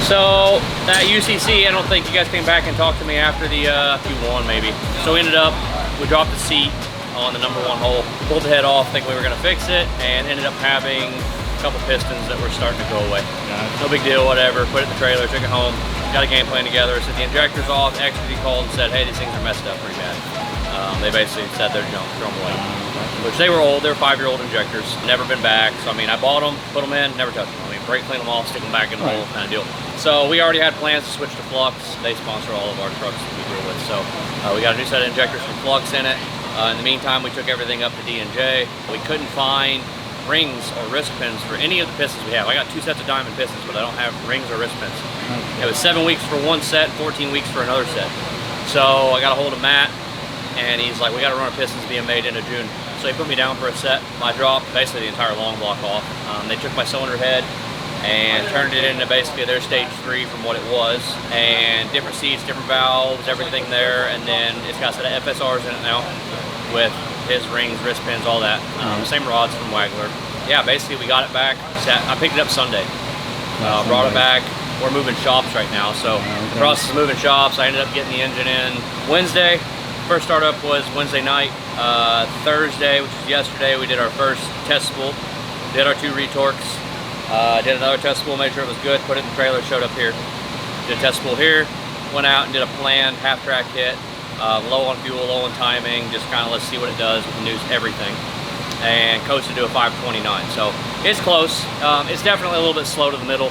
So that UCC, I don't think you guys came back and talked to me after the Q1 maybe. So we ended up, we dropped the seat on the #1 hole, pulled the head off, thinking we were gonna fix it, and ended up having a couple pistons that were starting to go away. No big deal, whatever, put it in the trailer, took it home, got a game plan together, said the injector's off, XD called and said, hey, these things are messed up pretty bad. They basically said they're junk, throw them away. Which they were old, they were 5-year-old injectors, never been back. So I mean, I bought them, put them in, never touched them. I mean, brake clean them off, stick them back in the hole, kind of deal. So we already had plans to switch to Flux. They sponsor all of our trucks that we deal with. So we got a new set of injectors from Flux in it. In the meantime, we took everything up to D&J. We couldn't find rings or wrist pins for any of the pistons we have. I got 2 sets of diamond pistons, but I don't have rings or wrist pins. It was 7 weeks for one set, 14 weeks for another set. So I got a hold of Matt, and he's like, we got to run our pistons being made into June. So he put me down for a set. I dropped basically the entire long block off. They took my cylinder head and turned it into basically their stage 3 from what it was, and different seats, different valves, everything there, and then it's got a set of FSRs in it now with his rings, wrist pins, all that. Same rods from Wagler. Yeah, basically we got it back. I picked it up Sunday, brought it back. We're moving shops right now, so the process of moving shops, I ended up getting the engine in Wednesday. First startup was Wednesday night. Thursday, which was yesterday, we did our first test spool, did our 2 retorques, did another test spool, made sure it was good, put it in the trailer, showed up here, did a test spool here, went out and did a planned half-track hit, low on fuel, low on timing, just kind of let's see what it does with the new everything, and coasted to a 529. So it's close. It's definitely a little bit slow to the middle,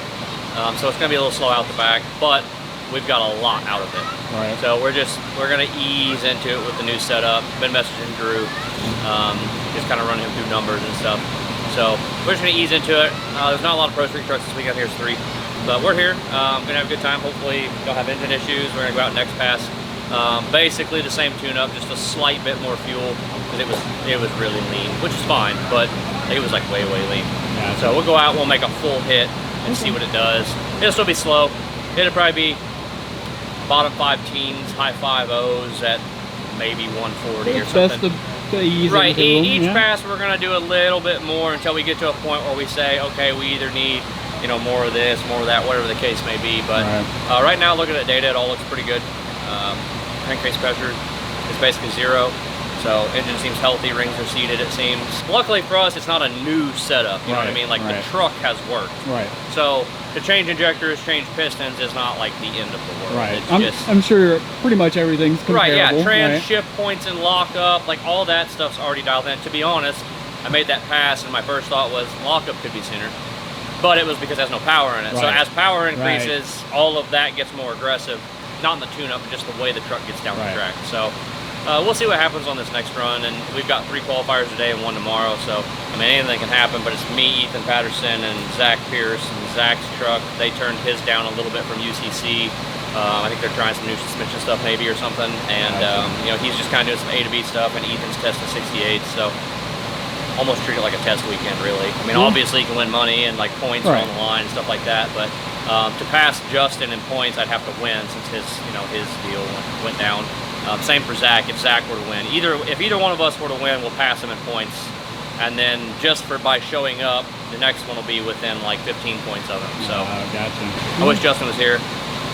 so it's going to be a little slow out the back, but we've got a lot out of it. Right. So we're going to ease into it with the new setup. Been messaging Drew, just kind of running him through numbers and stuff. So we're just going to ease into it. There's not a lot of Pro Street trucks this weekend. Here's 3. But we're here. Going to have a good time. Hopefully don't have engine issues. We're going to go out next pass. Basically the same tune-up, just a slight bit more fuel because it was really lean, which is fine, but it was like way lean. Yeah. So we'll go out, we'll make a full hit and see what it does. It'll still be slow. It'll probably be bottom 5 teens, high 5.0s at maybe 140 or something. To ease right, each pass we're gonna do a little bit more until we get to a point where we say, okay, we either need, you know, more of this, more of that, whatever the case may be. But right now, looking at data, it all looks pretty good. Crankcase pressure is basically 0. So engine seems healthy, rings are seated, it seems. Luckily for us, it's not a new setup, you know what I mean? Like the truck has worked. So to change injectors, change pistons is not like the end of the world. It's I'm sure pretty much everything's comparable. Trans, shift points and lockup, like all that stuff's already dialed in. To be honest, I made that pass and my first thought was lockup could be sooner. But it was because there's no power in it. So as power increases, all of that gets more aggressive. Not in the tune-up, but just the way the truck gets down the track. So we'll see what happens on this next run, and we've got 3 qualifiers today and 1 tomorrow, so I mean anything can happen, but it's me, Ethan Patterson, and Zach Pierce, and Zach's truck. They turned his down a little bit from UCC. I think they're trying some new suspension stuff maybe or something, and you know, he's just kind of doing some A to B stuff, and Ethan's testing 68, so almost treat it like a test weekend, really. I mean, obviously you can win money and like points are on the line and stuff like that, but to pass Justin in points, I'd have to win since his deal went down. Same for Zach. If Zach were to win, if either one of us were to win, we'll pass him in points, and then just by showing up, the next one will be within like 15 points of him. So gotcha. I wish Justin was here,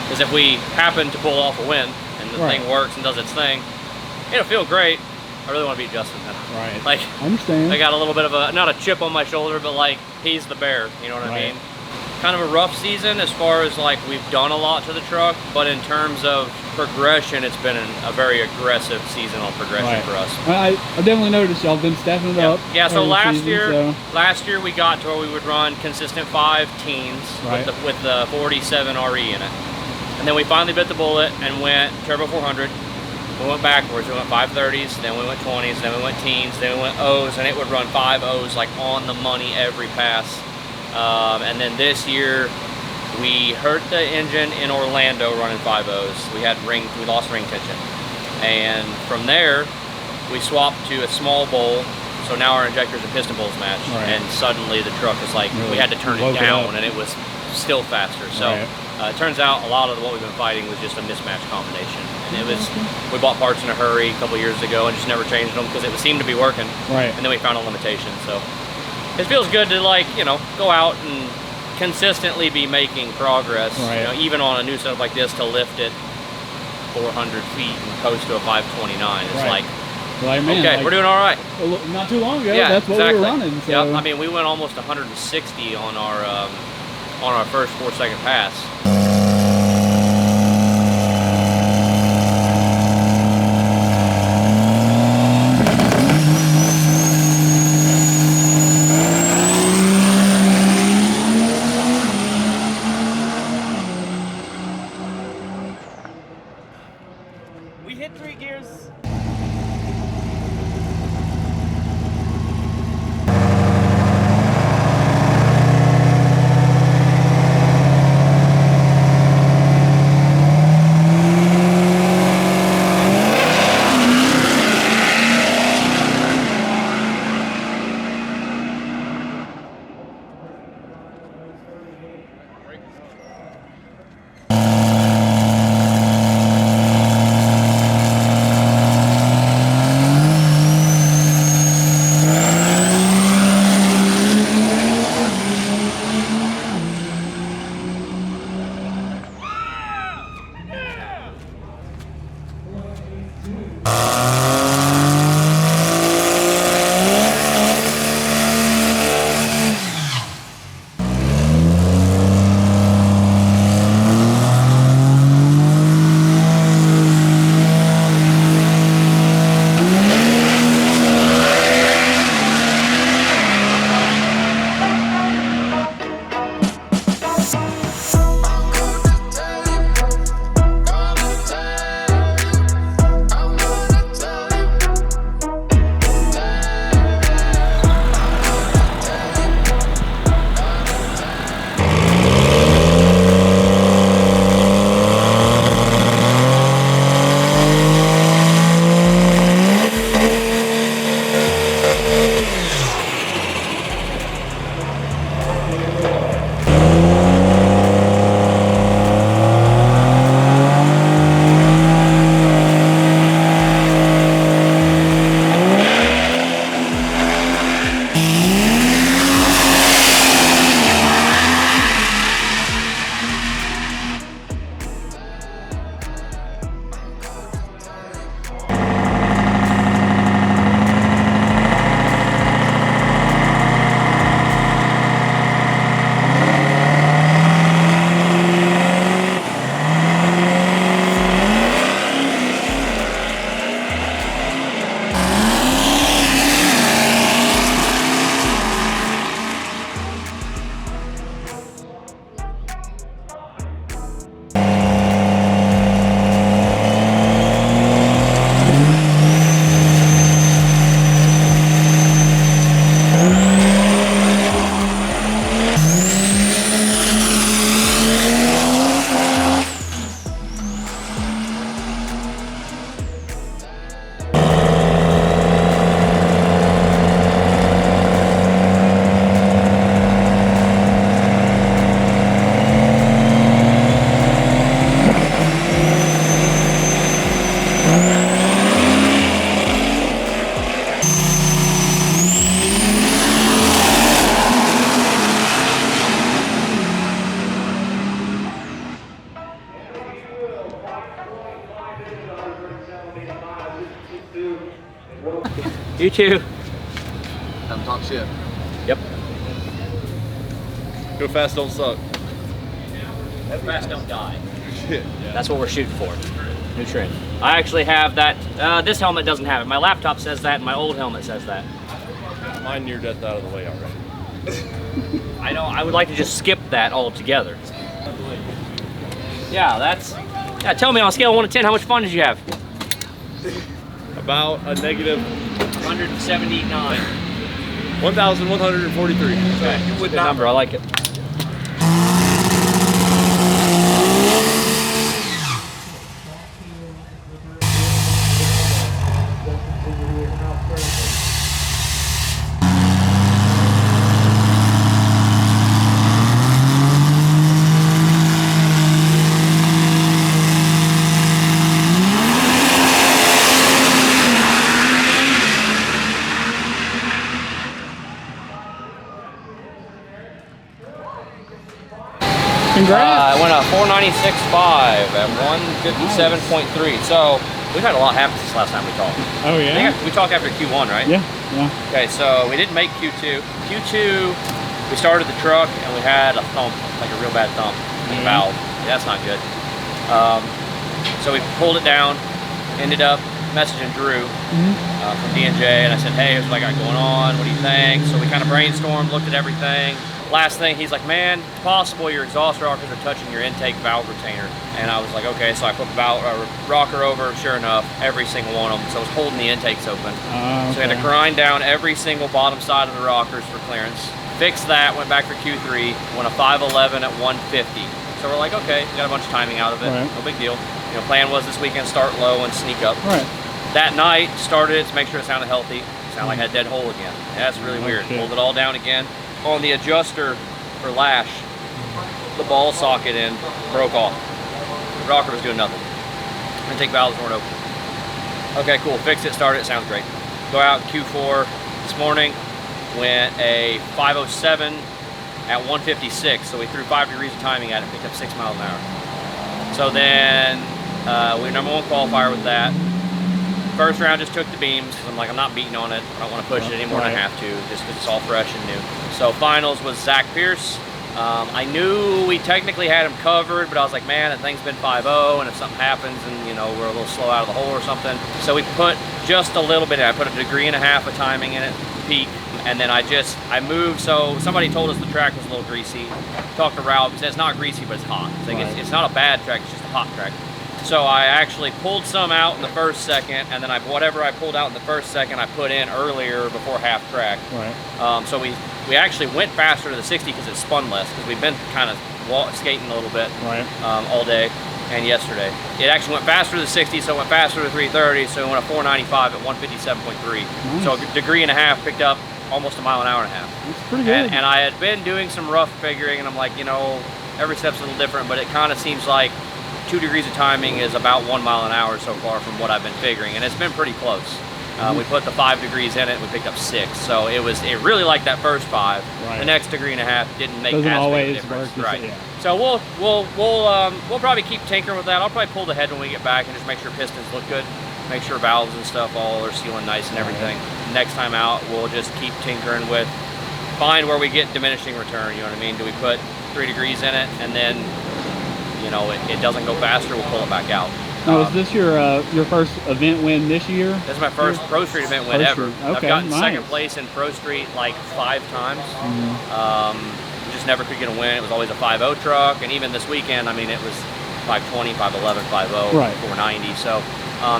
because if we happen to pull off a win and the thing works and does its thing, it'll feel great. I really want to beat Justin then. Like, I understand. I got a little bit of not a chip on my shoulder, but like he's the bear. You know what I mean? Kind of a rough season as far as like we've done a lot to the truck, but in terms of progression, it's been a very aggressive seasonal progression for us. I definitely noticed y'all been stepping it up. Yeah, so last year we got to where we would run consistent 5 teens with the 47 RE in it. And then we finally bit the bullet and went turbo 400. We went backwards, we went 530s, then we went 20s, then we went teens, then we went O's, and it would run 5 O's like on the money every pass. And then this year, we hurt the engine in Orlando running 5 O's. We lost ring tension. And from there, we swapped to a small bowl, so now our injectors and piston bowls match. And suddenly the truck is like, we had to turn it down, and it was still faster. So it turns out a lot of what we've been fighting was just a mismatch combination. And we bought parts in a hurry a couple years ago and just never changed them because it seemed to be working. And then we found a limitation. So it feels good to, like, you know, go out and consistently be making progress, right. you know, even on a new setup like this, to lift it 400 feet and coast to a 529. It's right. like, man, okay, like, we're doing all right. Not too long ago, yeah, that's what exactly. we were running. So. Yep. I mean, we went almost 160 on our first 4-second pass. We hit 3 gears. You too. Time to talk shit. Yep. Go fast, don't suck. Fast, don't die. Shit. That's what we're shooting for. New trim. I actually have that. This helmet doesn't have it. My laptop says that, and my old helmet says that. Mine near death out of the way already. I know. I would like to just skip that altogether. Yeah, that's. Yeah, tell me on a scale of 1 to 10, how much fun did you have? About a negative 179. 1,143. Okay, you would not. Number. I like it. Congrats. I went a 496.5 at 157.3. So we've had a lot happen since last time we talked. Oh I yeah? think we talked after Q1, right? Yeah, yeah. Okay, so we didn't make Q2. Q2, we started the truck and we had a thump, like a real bad thump in the valve. Yeah, that's not good. So we pulled it down, ended up messaging Drew from D&J, and I said, hey, here's what I got going on, what do you think? So we kind of brainstormed, looked at everything. Last thing, he's like, man, it's possible your exhaust rockers are touching your intake valve retainer. And I was like, okay, so I put the rocker over, sure enough, every single one of them. So I was holding the intakes open. Okay. So I had to grind down every single bottom side of the rockers for clearance. Fixed that, went back for Q3, went a 511 at 150. So we're like, okay, got a bunch of timing out of it, no big deal. You know, plan was this weekend start low and sneak up. Right. That night, started it to make sure it sounded healthy. Sounded like I had a dead hole again. Yeah, that's really weird. Shit. Pulled it all down again. On the adjuster for lash, the ball socket in broke off. The rocker was doing nothing. Intake valves weren't open. Okay, cool, fixed it, started it, sounds great. Go out Q4 this morning, went a 507 at 156, so we threw 5 degrees of timing at it, picked up 6 miles an hour. So then, we were #1 qualifier with that. First round just took the beams, because I'm like, I'm not beating on it. I don't want to push it any more than I have to, just because it's all fresh and new. So finals was Zach Pierce. I knew we technically had him covered, but I was like, man, that thing's been 5.0, and if something happens and, you know, we're a little slow out of the hole or something. So we put just a little bit in. I put 1.5 degrees of timing in it, peak, and then I moved. So somebody told us the track was a little greasy. Talked to Ralph, he said it's not greasy, but it's hot. It's, like, it's not a bad track, it's just a hot track. So I actually pulled some out in the first second, and then whatever I pulled out in the first second, I put in earlier before half track. Right. So we actually went faster to the 60 because it spun less, because we've been kind of skating a little bit all day and yesterday. It actually went faster to the 60, so it went faster to 330, so it went a 495 at 157.3. Nice. So 1.5 degrees picked up almost 1.5 miles. That's pretty good. And I had been doing some rough figuring, and I'm like, you know, every step's a little different, but it kind of seems like 2 degrees of timing is about 1 mile an hour so far from what I've been figuring, and it's been pretty close. We put the 5 degrees in it, and we picked up 6, so it really liked that first 5. The next 1.5 degrees didn't make as big a difference. So we'll probably keep tinkering with that. I'll probably pull the head when we get back and just make sure pistons look good, make sure valves and stuff all are sealing nice and everything. Next time out, we'll just keep tinkering with, find where we get diminishing return. You know what I mean? Do we put 3 degrees in it, and then, you know, it doesn't go faster, we'll pull it back out. Now, is this your first event win this year? This is my first Pro Street event win ever. Okay, I've gotten second place in Pro Street like 5 times. Just never could get a win. It was always a 5.0 truck, and even this weekend, I mean, it was 520, 511, 5.0, 490. So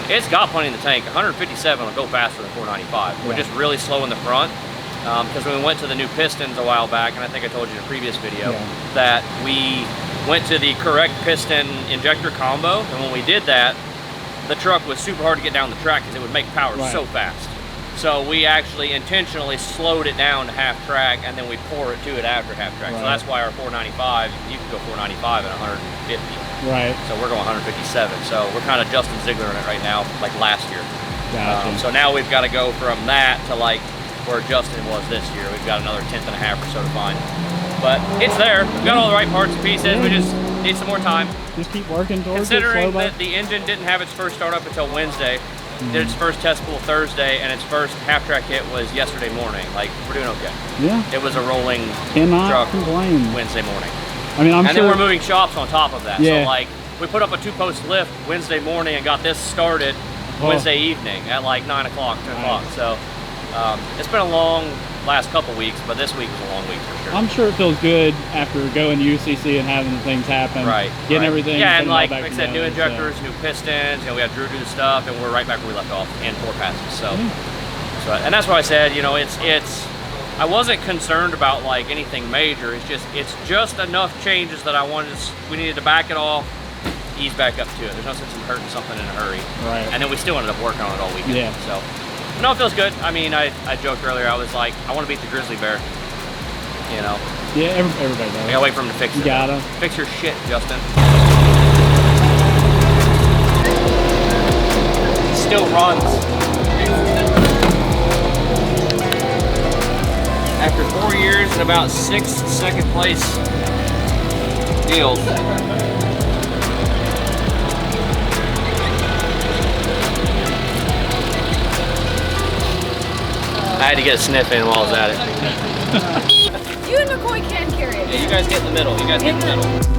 it's got plenty in the tank. 157 will go faster than 495. We're just really slow in the front. Because when we went to the new pistons a while back, and I think I told you in a previous video, that we went to the correct piston injector combo, and when we did that, the truck was super hard to get down the track because it would make power so fast. So we actually intentionally slowed it down to half track, and then we pour it to it after half track. So that's why our 495, you can go 495 at 150. So we're going 157. So we're kind of Justin Ziegler in it right now, like last year. So now we've got to go from that to like where Justin was this year. We've got another 1/10 or so to find. But it's there. We've got all the right parts and pieces. We just need some more time. Just keep working towards it. Considering that the engine didn't have its first start up until Wednesday, did its first test pool Thursday, and its first half track hit was yesterday morning. Like, we're doing okay. Yeah. It was a rolling truck complain. Wednesday morning. I mean, and then we're moving shops on top of that. So like, we put up a 2-post lift Wednesday morning and got this started Wednesday evening at like 9 o'clock, 10 o'clock. So it's been a long last couple weeks, but this week was a long week for sure. I'm sure it feels good after going to UCC and having things happen. Getting everything. Yeah, and like I said, new injectors, new pistons. You know, we had Drew do the stuff, and we're right back where we left off, and 4 passes. So, and that's why I said, you know, I wasn't concerned about like anything major. It's just enough changes that we needed to back it off, ease back up to it. There's no sense in hurting something in a hurry. And then we still ended up working on it all weekend. So. No, it feels good. I mean, I joked earlier, I was like, I want to beat the grizzly bear, you know? Yeah, everybody does. I gotta wait for him to fix it. You gotta. Fix your shit, Justin. Still runs. After 4 years and about 6th second place. Skills. I had to get a sniff in while I was at it. You and McCoy can carry it. Yeah, you guys get in the middle. You guys get in the middle.